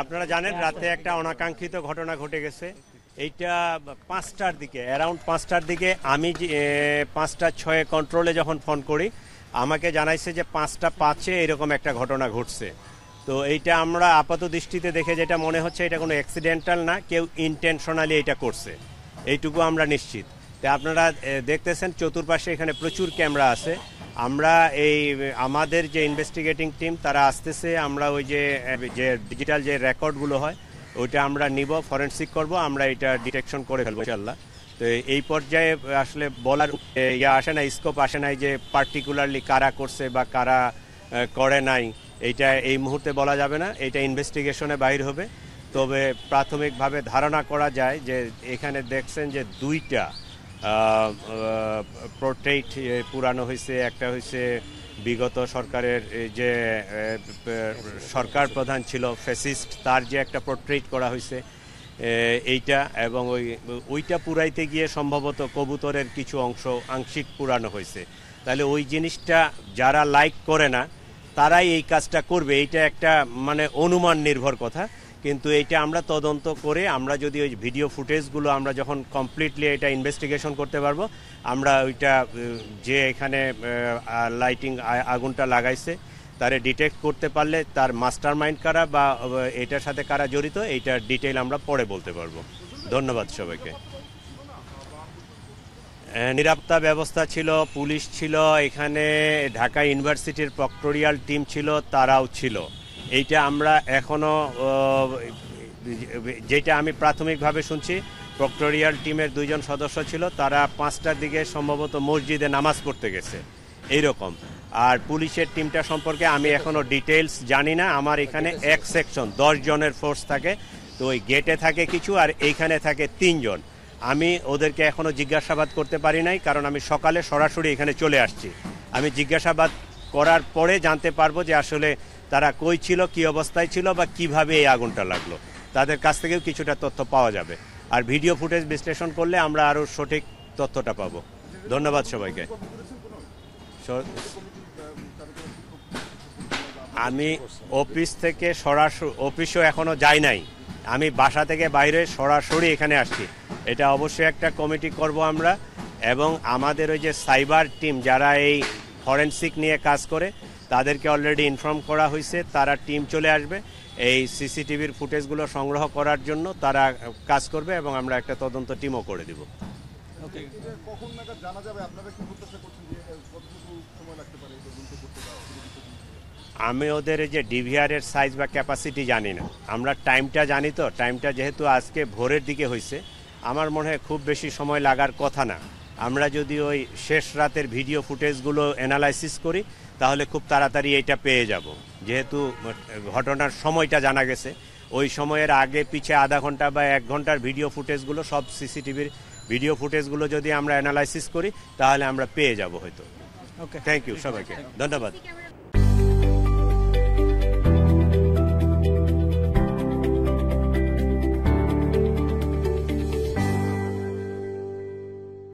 আপনারা জানেন রাতে একটা অনাকাঙ্ক্ষিত ঘটনা ঘটে গেছে। এইটা 5টার দিকে, অ্যারাউন্ড 5টার দিকে আমি 5টা 6 কন্ট্রোলে যখন ফোন করি আমাকে জানাইছে যে 5টা 5-এ এরকম একটা ঘটনা ঘটছে। তো এইটা আমরা আপাত দৃষ্টিতে দেখে যেটা মনে হচ্ছে এটা কোনো অ্যাক্সিডেন্টাল না, কেউ ইন্টেনশনালি এটা করছে, এইটুকু আমরা নিশ্চিত। তো আপনারা দেখতেছেন চতুর্পাশে এখানে প্রচুর ক্যামেরা আছে। আমরা আমাদের যে ইনভেস্টিগেটিং টিম তারা আসতেছে, আমরা ওই যে ডিজিটাল যে রেকর্ডগুলো হয় ওইটা আমরা নিব, ফরেনসিক করব, আমরা এটা ডিটেকশন করে ফেলবো ইনশাআল্লাহ। তো এই পর্যায়ে আসলে বলার আসে না, স্কোপ আসে নাই যে পার্টিকুলারলি কারা করছে বা কারা করে নাই, এইটা এই মুহূর্তে বলা যাবে না, এটা ইনভেস্টিগেশনে বাইর হবে। তবে প্রাথমিকভাবে ধারণা করা যায় যে এখানে দেখছেন যে 2টা পোর্ট্রেট পুরানো হয়েছে। একটা হয়েছে বিগত সরকারের যে সরকার প্রধান ছিল ফ্যাসিস্ট, তার যে একটা পোর্ট্রেট করা হয়েছে এইটা, এবং ওইটা পুরাইতে গিয়ে সম্ভবত কবুতরের কিছু অংশ আংশিক পুরানো হয়েছে। তাহলে ওই জিনিসটা যারা লাইক করে না তারাই এই কাজটা করবে, এইটা একটা মানে অনুমান নির্ভর কথা। কিন্তু এইটা আমরা তদন্ত করে আমরা যদি ওই ভিডিও ফুটেজগুলো আমরা যখন কমপ্লিটলি এটা ইনভেস্টিগেশন করতে পারবো, আমরা ওইটা যে এখানে লাইটিং আগুনটা লাগাইছে তারে ডিটেক্ট করতে পারলে তার মাস্টার মাইন্ড কারা বা এটার সাথে কারা জড়িত এইটার ডিটেইল আমরা পরে বলতে পারবো। ধন্যবাদ সবাইকে। নিরাপত্তা ব্যবস্থা ছিল, পুলিশ ছিল, এখানে ঢাকা ইউনিভার্সিটির প্রক্টোরিয়াল টিম ছিল, তারাও ছিল। এইটা আমরা এখনও যেটা আমি প্রাথমিকভাবে শুনছি প্রক্টোরিয়াল টিমের 2জন সদস্য ছিল, তারা 5টার দিকে সম্ভবত মসজিদে নামাজ পড়তে গেছে এইরকম। আর পুলিশের টিমটা সম্পর্কে আমি এখনও ডিটেলস জানি না। আমার এখানে এক সেকশন 10 জনের ফোর্স থাকে, তো ওই গেটে থাকে কিছু আর এইখানে থাকে 3 জন। আমি ওদেরকে এখনও জিজ্ঞাসাবাদ করতে পারি নাই, কারণ আমি সকালে সরাসরি এখানে চলে আসছি। আমি জিজ্ঞাসাবাদ করার পরে জানতে পারবো যে আসলে তারা কই ছিল, কি অবস্থায় ছিল বা কিভাবে এই আগুনটা লাগলো, তাদের কাছ থেকেও কিছুটা তথ্য পাওয়া যাবে। আর ভিডিও ফুটেজ বিশ্লেষণ করলে আমরা আরও সঠিক তথ্যটা পাবো। ধন্যবাদ সবাইকে। আমি অফিস থেকে অফিসও এখনও যাই নাই, আমি বাসা থেকে বাইরে সরাসরি এখানে আসছি। এটা অবশ্যই একটা কমিটি করব আমরা, এবং আমাদের ওই যে সাইবার টিম যারা এই ফরেনসিক নিয়ে কাজ করে তাদেরকে অলরেডি ইনফর্ম করা হয়েছে, তারা টিম চলে আসবে এই সিসিটিভির ফুটেজগুলো সংগ্রহ করার জন্য, তারা কাজ করবে এবং আমরা একটা তদন্ত টিমও করে দিব। আমি ওদের যে ডিভিআরের সাইজ বা ক্যাপাসিটি জানি না, আমরা টাইমটা জানি। তো টাইমটা যেহেতু আজকে ভোরের দিকে হয়েছে, আমার মনে হয় খুব বেশি সময় লাগার কথা না। আমরা যদি ওই শেষ রাতের ভিডিও ফুটেজগুলো অ্যানালাইসিস করি তাহলে খুব তাড়াতাড়ি এটা পেয়ে যাব। যেহেতু ঘটনার সময়টা জানা গেছে, ওই সময়ের আগে পিছে আধা ঘন্টা বা 1 ঘন্টার ভিডিও ফুটেজগুলো, সব সিসিটিভির ভিডিও ফুটেজগুলো যদি আমরা অ্যানালাইসিস করি তাহলে আমরা পেয়ে যাব হয়তো। ওকে, থ্যাংক ইউ সবাইকে, ধন্যবাদ।